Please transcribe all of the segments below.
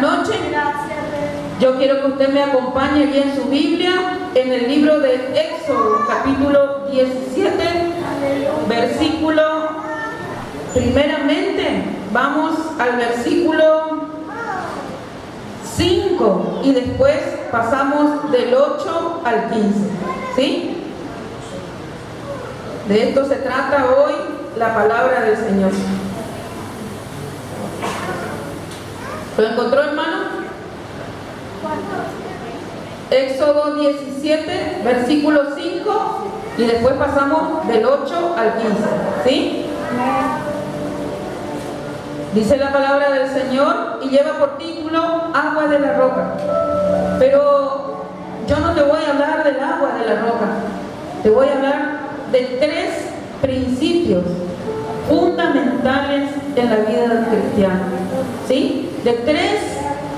noche. Yo quiero que usted me acompañe aquí en su Biblia, en el libro de Éxodo, capítulo 17, versículo, primeramente, vamos al versículo 5 y después pasamos del 8 al 15, ¿sí? De esto se trata hoy la palabra del Señor. ¿Lo encontró, hermano? Éxodo 17, versículo 5 y después pasamos del 8 al 15, ¿sí? Dice la palabra del Señor y lleva por título Agua de la Roca. Pero yo no te voy a hablar del agua de la roca, te voy a hablar de tres principios fundamentales en la vida del cristiano, ¿sí? De tres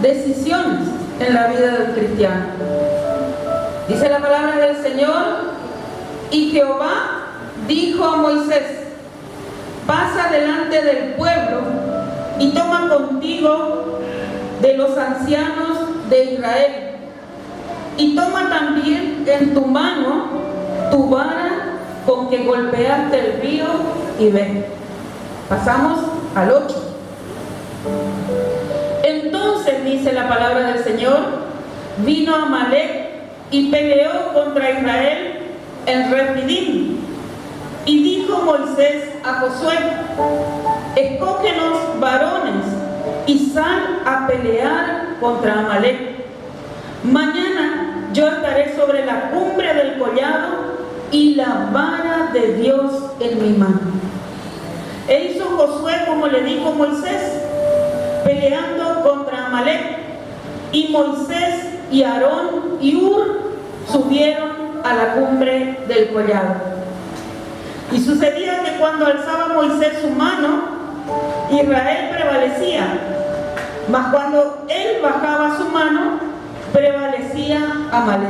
decisiones en la vida del cristiano. Dice la palabra del Señor: y Jehová dijo a Moisés: pasa delante del pueblo y toma contigo de los ancianos de Israel, y toma también en tu mano tu vara con que golpeaste el río, y ven. Pasamos al 8. Entonces, dice la palabra del Señor, vino Amalec y peleó contra Israel en Refidim. Y dijo Moisés a Josué: escógenos varones y sal a pelear contra Amalec. Mañana yo estaré sobre la cumbre del collado y la vara de Dios en mi mano. E hizo Josué como le dijo Moisés, peleando contra Amalec. Y Moisés y Aarón y Hur subieron a la cumbre del collado. Y sucedía que cuando alzaba Moisés su mano, Israel prevalecía, mas cuando él bajaba su mano, prevalecía Amalec.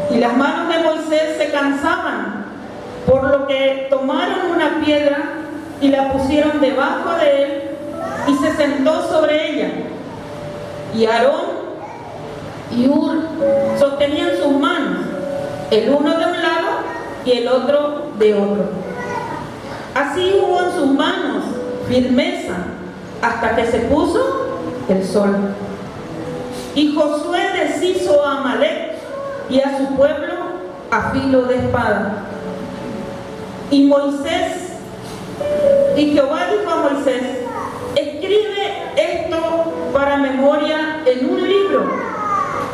Y las manos de Moisés se cansaban, por lo que tomaron una piedra y la pusieron debajo de él, y se sentó sobre ella. Y Aarón y Hur sostenían sus manos, el uno de un lado y el otro de otro. Así hubo en sus manos firmeza hasta que se puso el sol. Y Josué deshizo a Amalec y a su pueblo a filo de espada. Y Jehová dijo a Moisés: escribe esto para memoria en un libro,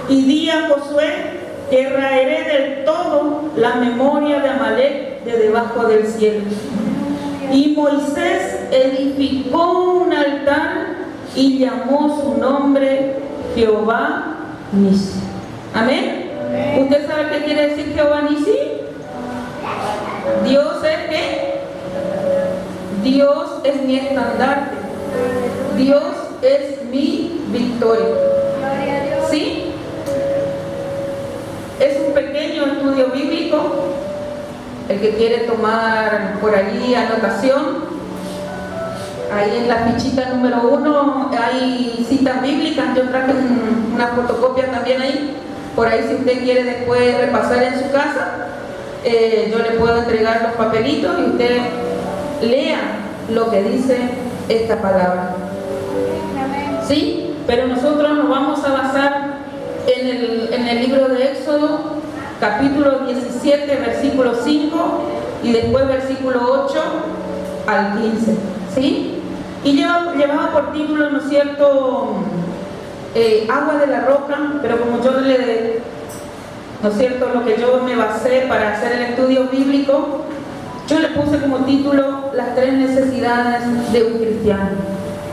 y di a Josué que raeré del todo la memoria de Amalec de debajo del cielo. Y Moisés edificó un altar y llamó su nombre Jehová Nisi. Amén. ¿Usted sabe qué quiere decir Jehová Nisi? Dios es ¿qué? Dios es mi estandarte. Dios es mi victoria. ¿Sí? Es un pequeño estudio bíblico. El que quiere tomar por allí anotación, ahí en la fichita número 1 hay citas bíblicas. Yo traje una fotocopia también ahí. Por ahí, si usted quiere después repasar en su casa, yo le puedo entregar los papelitos y usted lea lo que dice esta palabra. ¿Sí? Pero nosotros nos vamos a basar en el libro de Éxodo, capítulo 17, versículo 5 y después versículo 8 al 15. ¿Sí? Y llevaba por título, ¿no es cierto?, agua de la roca, pero como yo ¿no es cierto?, lo que yo me basé para hacer el estudio bíblico, yo le puse como título las tres necesidades de un cristiano.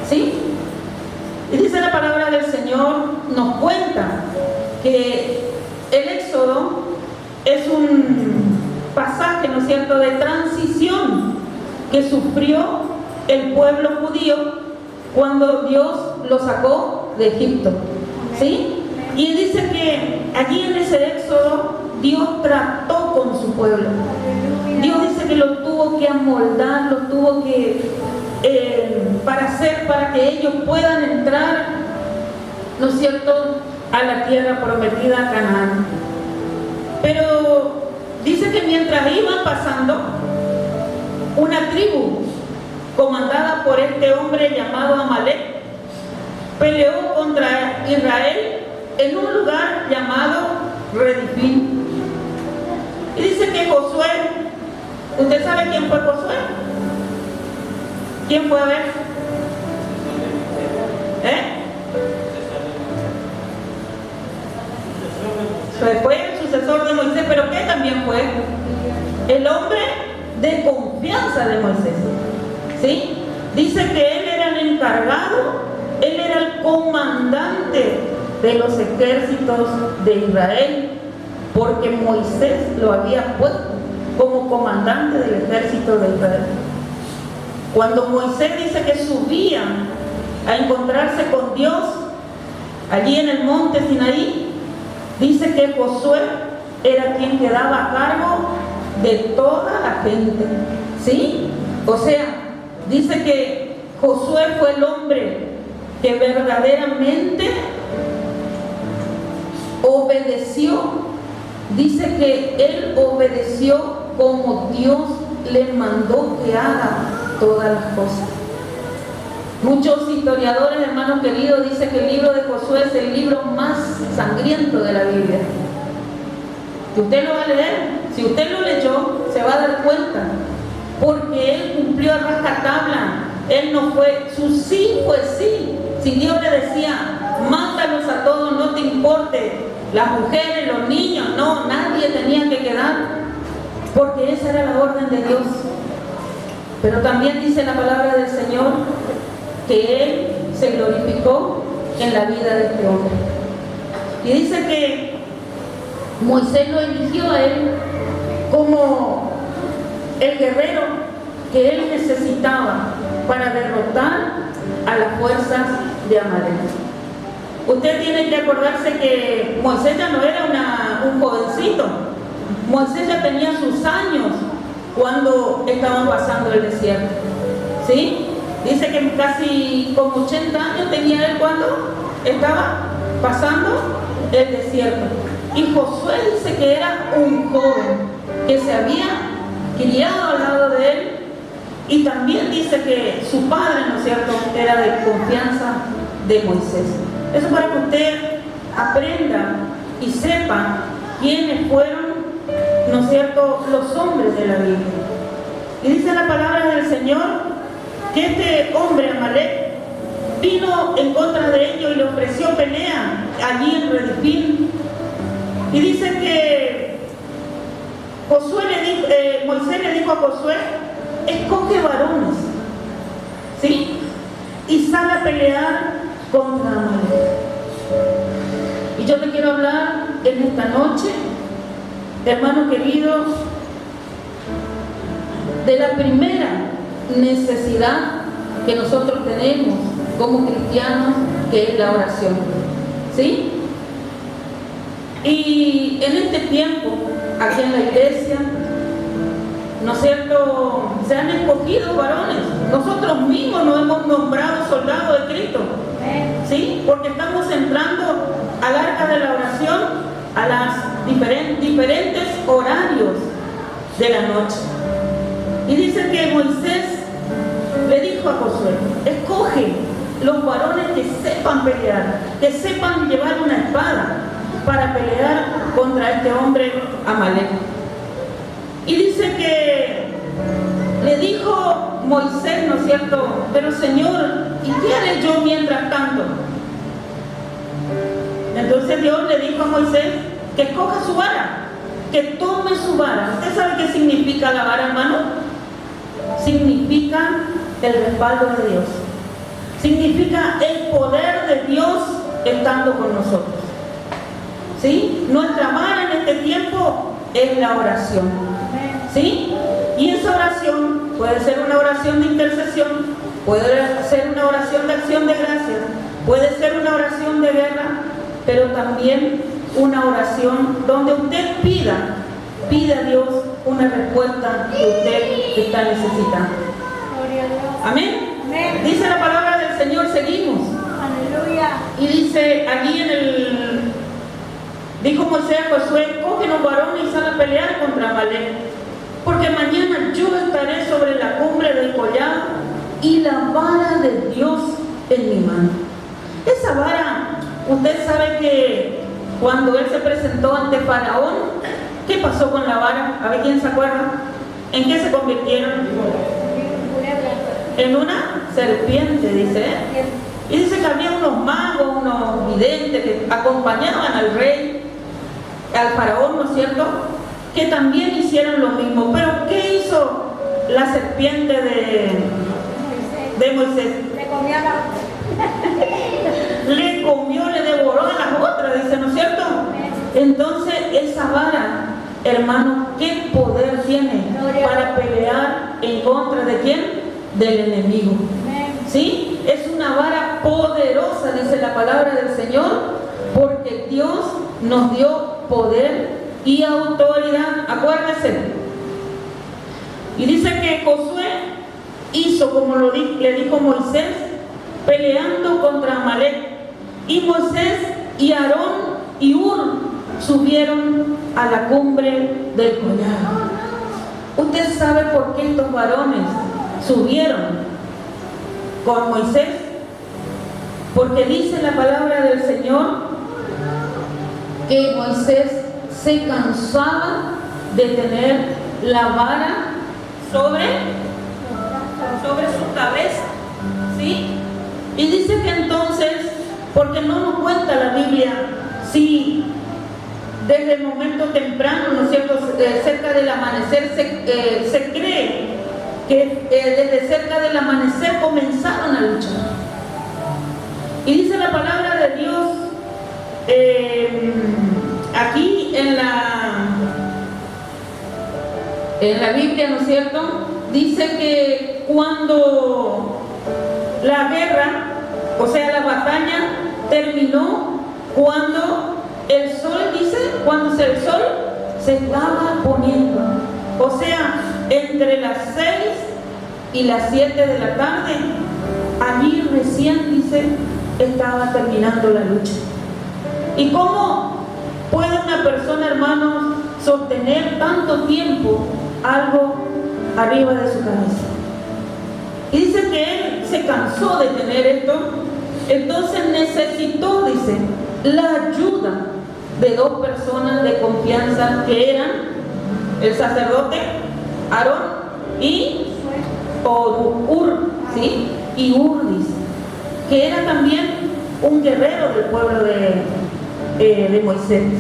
¿Sí? Y dice la palabra del Señor, nos cuenta que el Éxodo es un pasaje, ¿no es cierto?, de transición que sufrió el pueblo judío cuando Dios lo sacó de Egipto. ¿Sí? Y dice que allí en ese Éxodo Dios trató con su pueblo. Dios dice que lo tuvo que amoldar, lo tuvo que para que ellos puedan entrar ¿no es cierto?, a la tierra prometida, Canaán. Pero dice que mientras iban pasando, una tribu comandada por este hombre llamado Amalek peleó contra Israel en un lugar llamado Redifín. Y dice que Josué, ¿usted sabe quién fue Josué? ¿Quién fue a ver? Fue el sucesor de Moisés, pero ¿qué también fue? El hombre de confianza de Moisés. ¿Sí? Dice que él era el encargado, él era el comandante de los ejércitos de Israel, porque Moisés lo había puesto como comandante del ejército de Israel. Cuando Moisés dice que subía a encontrarse con Dios allí en el monte Sinaí, dice que Josué era quien quedaba a cargo de toda la gente. ¿Sí? O sea, dice que Josué fue el hombre que verdaderamente obedeció. Dice que él obedeció como Dios le mandó que haga todas las cosas. Muchos historiadores, hermanos queridos, dicen que el libro de Josué es el libro más sangriento de la Biblia. Que usted lo va a leer, si usted lo leyó, se va a dar cuenta, porque él cumplió a rajatabla. Él no fue, su sí fue sí. Si Dios le decía, mátalos a todos, no te importe, las mujeres, los niños, no, nadie tenía que quedar, porque esa era la orden de Dios. Pero también dice la palabra del Señor que Él se glorificó en la vida de este hombre. Y dice que Moisés lo eligió a él como el guerrero que él necesitaba para derrotar a las fuerzas de Amalek. Usted tiene que acordarse que Moisés ya no era un jovencito. Moisés ya tenía sus años cuando estaban pasando el desierto. ¿Sí? Dice que casi como 80 años tenía él cuando estaba pasando el desierto. Y Josué dice que era un joven que se había criado al lado de él. Y también dice que su padre, ¿no es cierto?, era de confianza de Moisés. Eso para que usted aprenda y sepa quiénes fueron, ¿no es cierto?, los hombres de la Biblia. Y dice la palabra del Señor que este hombre Amalek vino en contra de ellos y le ofreció pelea allí en Redifín. Y dice que Moisés le dijo a Josué, escoge varones, ¿sí?, y sale a pelear contra Amalek. Y yo te quiero hablar en esta noche, hermano querido, de la primera necesidad que nosotros tenemos como cristianos, que es la oración. ¿Sí? Y en este tiempo, aquí en la iglesia, ¿no es cierto?, se han escogido varones. Nosotros mismos nos hemos nombrado soldados de Cristo. ¿Sí? Porque estamos entrando al arca de la oración a las diferentes horarios de la noche. Y dice que Moisés le dijo a Josué, escoge los varones que sepan pelear, que sepan llevar una espada para pelear contra este hombre Amalek. Y dice que le dijo Moisés, ¿no es cierto?, pero Señor, ¿y qué haré yo mientras tanto? Entonces Dios le dijo a Moisés que escoja su vara, que tome su vara. ¿Usted sabe qué significa la vara, hermano? Significa el respaldo de Dios. Significa el poder de Dios estando con nosotros. ¿Sí? Nuestra vara en este tiempo es la oración. ¿Sí? Y esa oración puede ser una oración de intercesión, puede ser una oración de acción de gracias, puede ser una oración de guerra, pero también una oración donde usted pida a Dios una respuesta que usted está necesitando. ¿Amén? Dice la palabra del Señor, seguimos. Aleluya. Y dice Dijo Moisés a Josué: coge los varones y sal a pelear contra Amalek, porque mañana yo estaré sobre la cumbre del collado y la vara de Dios en mi mano. Esa vara, usted sabe que cuando él se presentó ante Faraón, ¿qué pasó con la vara? A ver quién se acuerda. ¿En qué se convirtieron? En una serpiente, dice. Y dice que había unos magos, unos videntes que acompañaban al rey, al faraón, ¿no es cierto?, que también hicieron lo mismo. Pero ¿qué hizo la serpiente de Moisés? Le comió, le devoró a las otras, dice, ¿no es cierto? Entonces esa vara, hermano, ¿qué poder tiene para pelear en contra de quién? Del enemigo. ¿Sí? Es una vara poderosa, dice la palabra del Señor, porque Dios nos dio poder y autoridad. Acuérdense. Y dice que Josué hizo como le dijo Moisés, peleando contra Amalek. Y Moisés y Aarón y Hur subieron a la cumbre del collado. ¿Usted sabe por qué estos varones subieron con Moisés? Porque dice la palabra del Señor que Moisés se cansaba de tener la vara sobre su cabeza, ¿sí? Y dice que entonces, porque no nos cuenta la Biblia si desde el momento temprano, ¿no es cierto?, cerca del amanecer, se cree que desde cerca del amanecer comenzaron a luchar. Y dice la palabra de Dios aquí en la Biblia, ¿no es cierto?, dice que cuando la guerra, o sea, la batalla terminó cuando el sol, dice, cuando el sol se estaba poniendo, o sea, entre las 6 y las 7 de la tarde, allí recién, dice, estaba terminando la lucha. ¿Y cómo puede una persona, hermanos, sostener tanto tiempo algo arriba de su cabeza? Y dice que él se cansó de tener esto, entonces necesitó, dice, la ayuda de dos personas de confianza que eran el sacerdote Aarón y Hur, ¿sí? Y Hur, dice, que era también un guerrero del pueblo de Moisés.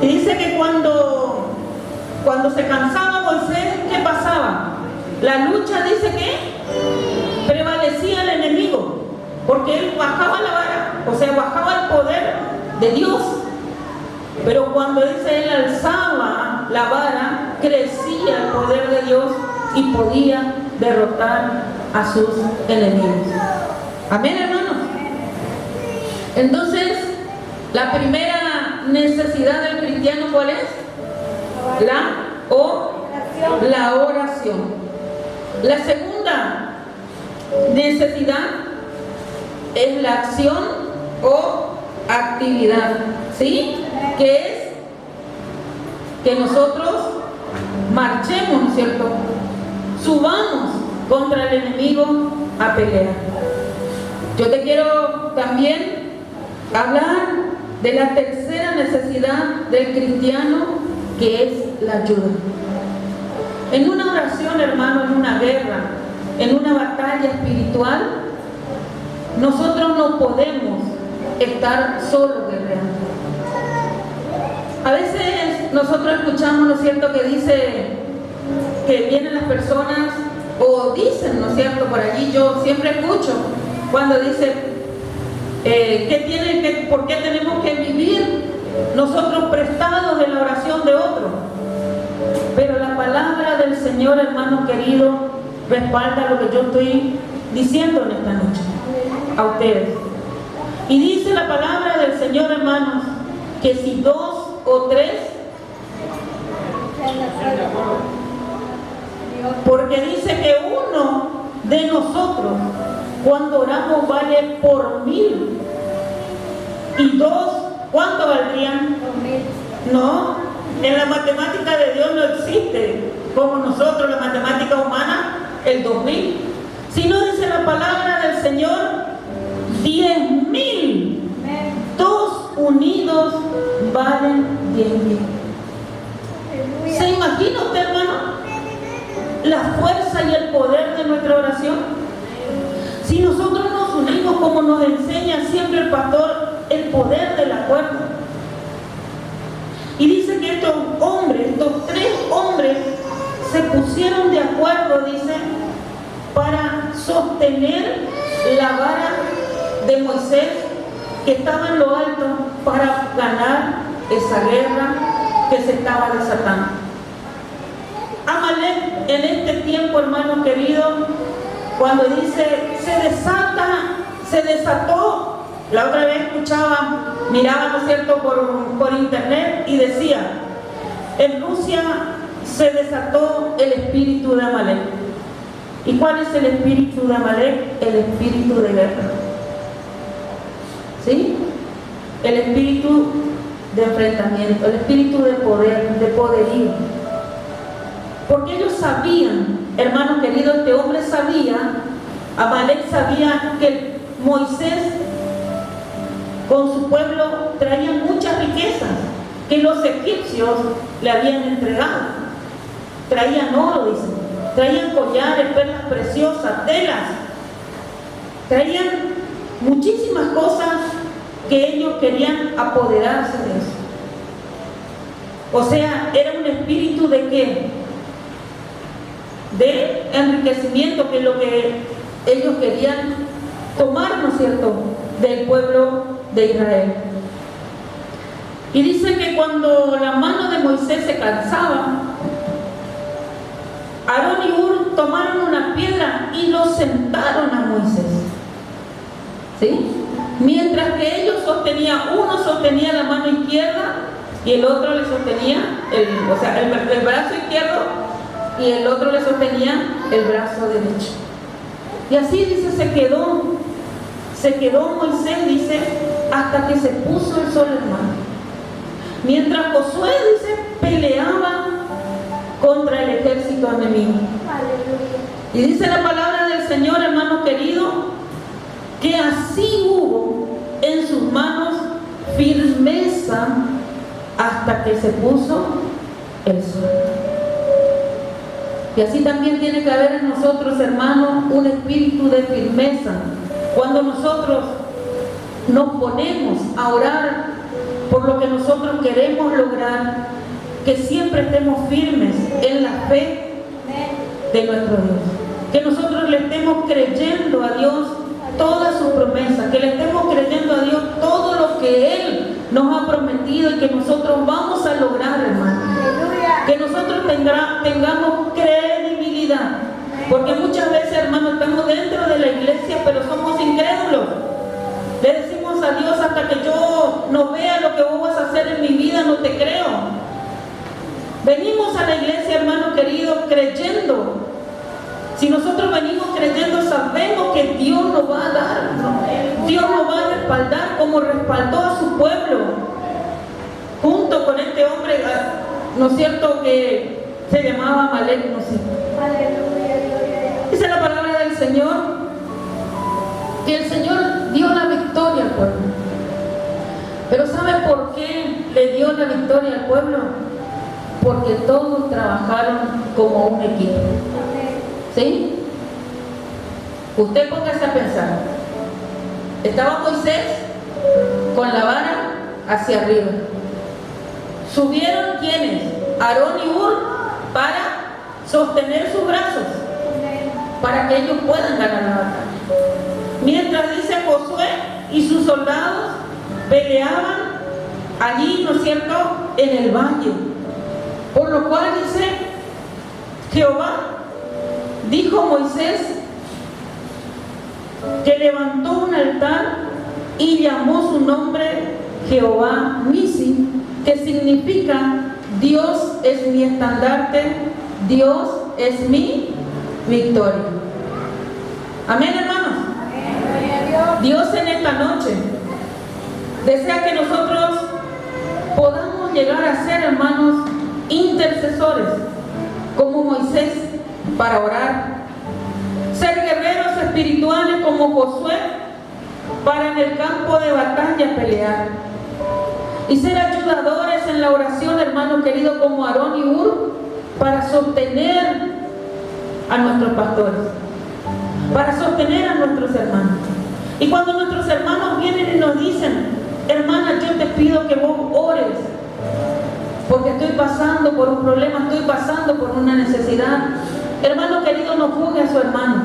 Y dice que cuando se cansaba Moisés, ¿qué pasaba? La lucha, dice que prevalecía el enemigo, porque él bajaba la vara, o sea, bajaba el poder de Dios. Pero cuando dice él alzaba la vara, crecía el poder de Dios y podía derrotar a sus enemigos. Amén, hermanos. Entonces, la primera necesidad del cristiano, ¿cuál es? La oración. La segunda necesidad es la acción o actividad, ¿sí? Que es que nosotros marchemos, ¿no es cierto?, subamos contra el enemigo a pelear. Yo te quiero también hablar de la tercera necesidad del cristiano, que es la ayuda. En una oración, hermano, en una guerra, en una batalla espiritual, nosotros no podemos estar solos guerreando. A veces nosotros escuchamos, ¿no es cierto?, que dice que vienen las personas, o dicen, ¿no es cierto?, por allí yo siempre escucho cuando dice ¿por qué tenemos que vivir nosotros prestados de la oración de otro? Pero la palabra del Señor, hermano querido, respalda lo que yo estoy diciendo en esta noche a ustedes. Y dice la palabra del Señor, hermanos, que si 2 o 3, porque dice que uno de nosotros, cuando oramos, vale por 1000, y 2 ¿cuánto valdrían? 2000. No, en la matemática de Dios no existe como nosotros, la matemática humana, el 2000. Si no dice la palabra del Señor, 10.000. Dos unidos valen 10.000. ¿Se imagina usted, hermano, la fuerza y el poder de nuestra oración? Si nosotros nos unimos como nos enseña siempre el pastor, el poder del acuerdo. Y dice que estos tres hombres, se pusieron de acuerdo, dice, para sostener la vara de Moisés que estaba en lo alto para ganar esa guerra que se estaba desatando. Amalek en este tiempo, hermano querido, cuando dice se desató. La otra vez escuchaba, miraba, ¿no es cierto?, por internet y decía, en Rusia se desató el espíritu de Amalek. ¿Y cuál es el espíritu de Amalek? El espíritu de guerra. ¿Sí? El espíritu de enfrentamiento, el espíritu de poder, de poderío. Porque ellos sabían, hermano querido, este hombre sabía, Amalek sabía que Moisés con su pueblo traían muchas riquezas que los egipcios le habían entregado. Traían oro, dicen, traían collares, perlas preciosas, telas, traían muchísimas cosas que ellos querían apoderarse de eso. O sea, era un espíritu de ¿qué? De enriquecimiento, que es lo que ellos querían tomar, ¿no es cierto?, del pueblo de Israel. Y dice que cuando la mano de Moisés se cansaba, Aarón y Hur tomaron una piedra y lo sentaron a Moisés, ¿sí? Mientras que ellos sostenían, uno sostenía la mano izquierda y el otro le sostenía el brazo izquierdo, y el otro le sostenía el brazo derecho. Y así dice, se quedó Moisés, dice, hasta que se puso el sol, hermano. Mientras Josué, dice, peleaba contra el ejército enemigo. Y dice la palabra del Señor, hermano querido, que así hubo en sus manos firmeza hasta que se puso el sol. Y así también tiene que haber en nosotros, hermanos, un espíritu de firmeza. Cuando nosotros nos ponemos a orar por lo que nosotros queremos lograr, que siempre estemos firmes en la fe de nuestro Dios. Que nosotros le estemos creyendo a Dios todas sus promesas, que le estemos creyendo a Dios todo lo que Él nos ha prometido y que nosotros vamos a lograr, hermano. Que nosotros tengamos credibilidad, porque muchas veces, hermano, estamos dentro de la iglesia pero somos incrédulos. Le decimos a Dios, hasta que yo no vea lo que vos vas a hacer en mi vida, no te creo. Venimos a la iglesia, hermano querido, creyendo. Si nosotros venimos creyendo, sabemos que Dios nos va a dar, Dios nos va a respaldar como respaldó a su pueblo, junto con este hombre, ¿no es cierto?, que se llamaba Amalek, ¿no es cierto? Dice la palabra del Señor que el Señor dio la victoria al pueblo. Pero ¿sabe por qué le dio la victoria al pueblo? Porque todos trabajaron como un equipo. ¿Sí? Usted póngase a pensar. Estaba Moisés con la vara hacia arriba. Subieron ¿quiénes? Aarón y Hur para sostener sus brazos, para que ellos puedan ganar la batalla. Mientras dice Josué y sus soldados peleaban allí, ¿no es cierto?, en el valle. Por lo cual dice Jehová, dijo Moisés, que levantó un altar y llamó su nombre Jehová Nisi, que significa Dios es mi estandarte, Dios es mi victoria. Amén, hermanos. Dios en esta noche Desea que nosotros podamos llegar a ser, hermanos, intercesores, como Moisés, para orar. Ser guerreros espirituales como Josué, para en el campo de batalla pelear. Y ser ayudadores en la oración, hermano querido, como Aarón y Hur, para sostener a nuestros pastores, para sostener a nuestros hermanos. Y cuando nuestros hermanos vienen y nos dicen: hermana, yo te pido que vos ores, porque estoy pasando por un problema, estoy pasando por una necesidad. Hermano querido, no juzgue a su hermano,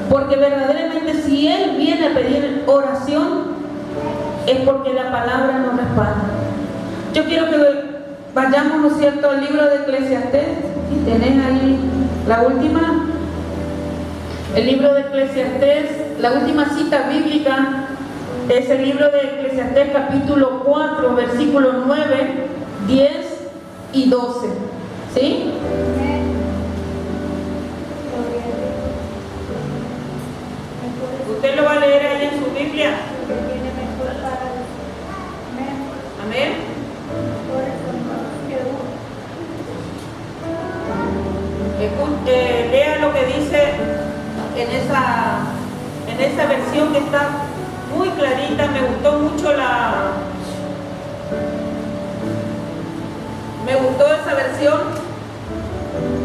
porque verdaderamente si él viene a pedir oración, es porque la palabra nos respalda. Yo quiero que vayamos, ¿no es cierto?, al libro de Eclesiastés. Y tenés ahí la última, el libro de Eclesiastés, la última cita bíblica es el libro de Eclesiastés capítulo 4, versículos 9, 10 y 12. ¿Sí? Usted lo va a leer ahí en su Biblia. Amén. Lea lo que dice en esa versión que está muy clarita. Me gustó mucho esa versión,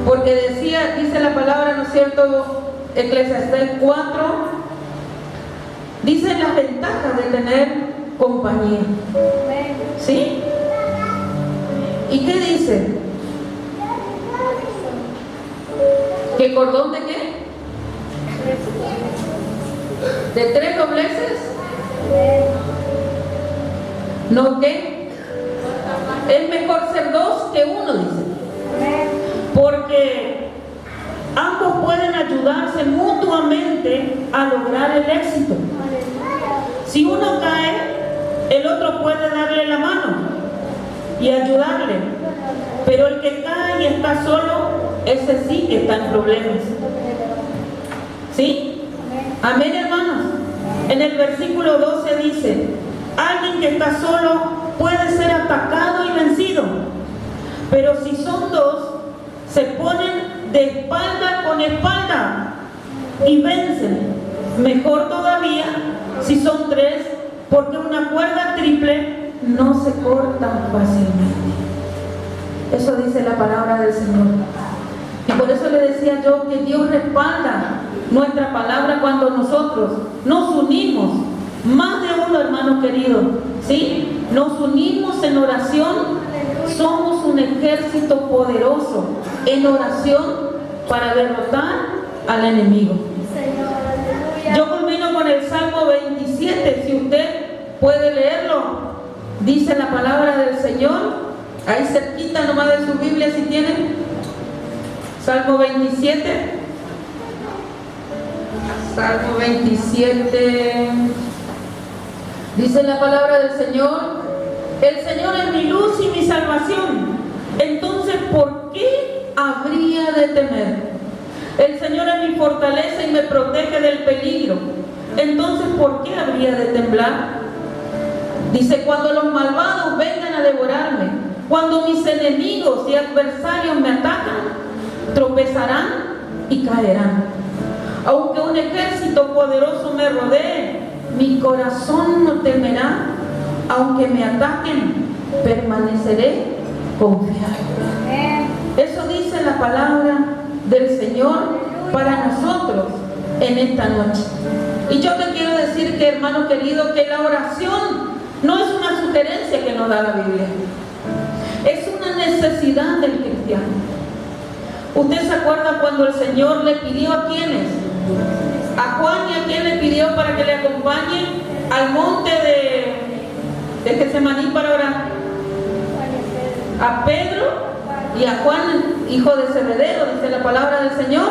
porque dice la palabra, ¿no es cierto?, Eclesiastés 4, dice las ventajas de tener compañía. ¿Sí? ¿Y qué dice? ¿Qué cordón de qué? ¿De tres dobleces? ¿No qué? Es mejor ser dos que uno, dice. Porque ambos pueden ayudarse mutuamente a lograr el éxito. Si uno cae, el otro puede darle la mano y ayudarle. Pero el que cae y está solo, ese sí que está en problemas. ¿Sí? Amén, hermanos. En el versículo 12 dice: alguien que está solo puede ser atacado y vencido, pero si son dos, se ponen de espalda con espalda y vencen. Mejor todavía si son tres, porque una cuerda triple no se corta fácilmente. Eso dice la palabra del Señor. Y por eso le decía yo que Dios respalda nuestra palabra cuando nosotros nos unimos, más de uno, hermano querido, ¿sí? Nos unimos en oración, somos un ejército poderoso en oración para derrotar al enemigo. Yo culmino con el Salmo 27, si usted puede leerlo. Dice la palabra del Señor, ahí cerquita nomás de su Biblia si tienen. Salmo 27. Salmo 27. Dice la palabra del Señor: el Señor es mi luz y mi salvación. Entonces, ¿por qué habría de temer? El Señor es mi fortaleza y me protege del peligro. Entonces, ¿por qué habría de temblar? Dice: cuando los malvados vengan a devorarme, cuando mis enemigos y adversarios me atacan, tropezarán y caerán. Aunque un ejército poderoso me rodee, mi corazón no temerá. Aunque me ataquen, permaneceré confiado. Eso dice la palabra del Señor para nosotros en esta noche. Y yo te quiero decir que, hermano querido, que la oración no es una sugerencia que nos da la Biblia, es una necesidad del cristiano. ¿Usted se acuerda cuando el Señor le pidió a quiénes? A Juan, y a quién le pidió para que le acompañe al monte de Getsemaní para orar? A Pedro y a Juan, hijo de Zebedeo, dice la palabra del Señor,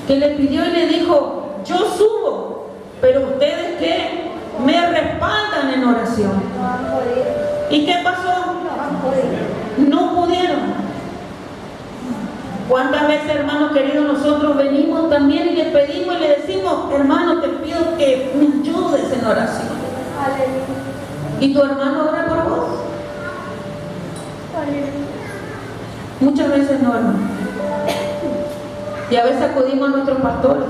que le pidió y le dijo: yo subo, pero ustedes ¿qué? Me respaldan en oración. ¿Y qué pasó? No pudieron. ¿Cuántas veces, hermano querido, nosotros venimos también y le pedimos y le decimos: hermano, te pido que me ayudes en oración? ¿Y tu hermano ora por vos? Muchas veces no, hermano. Y a veces acudimos a nuestros pastores,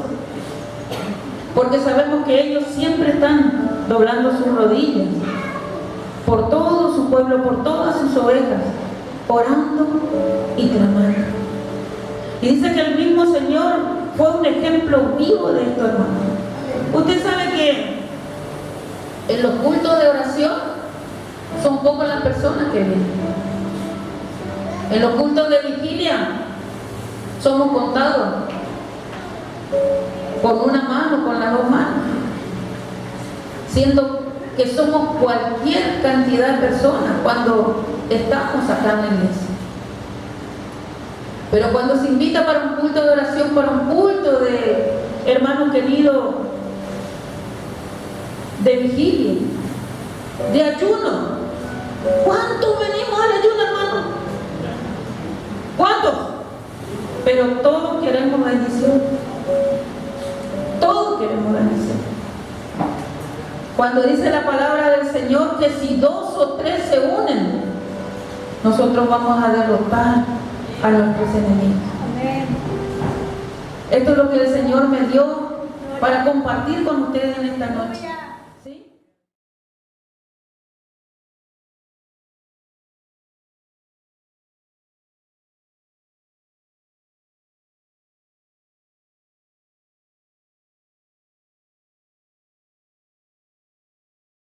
porque sabemos que ellos siempre están doblando sus rodillas por todo su pueblo, por todas sus ovejas, orando y clamando. Y dice que el mismo Señor fue un ejemplo vivo de esto, hermano. Usted sabe que en los cultos de oración son pocas las personas que vienen. En los cultos de vigilia somos contados con una mano, con las dos manos, siendo que somos cualquier cantidad de personas cuando estamos acá en la iglesia. Pero cuando se invita para un culto de oración, para un culto de hermano querido, de vigilia, de ayuno, ¿cuántos venimos al ayuno, hermano? ¿Cuántos? Pero todos queremos bendición. Todos queremos bendición. Cuando dice la palabra del Señor que si 2 o 3 se unen, nosotros vamos a derrotar a nuestros enemigos. Amén. Esto es lo que el Señor me dio para compartir con ustedes en esta noche.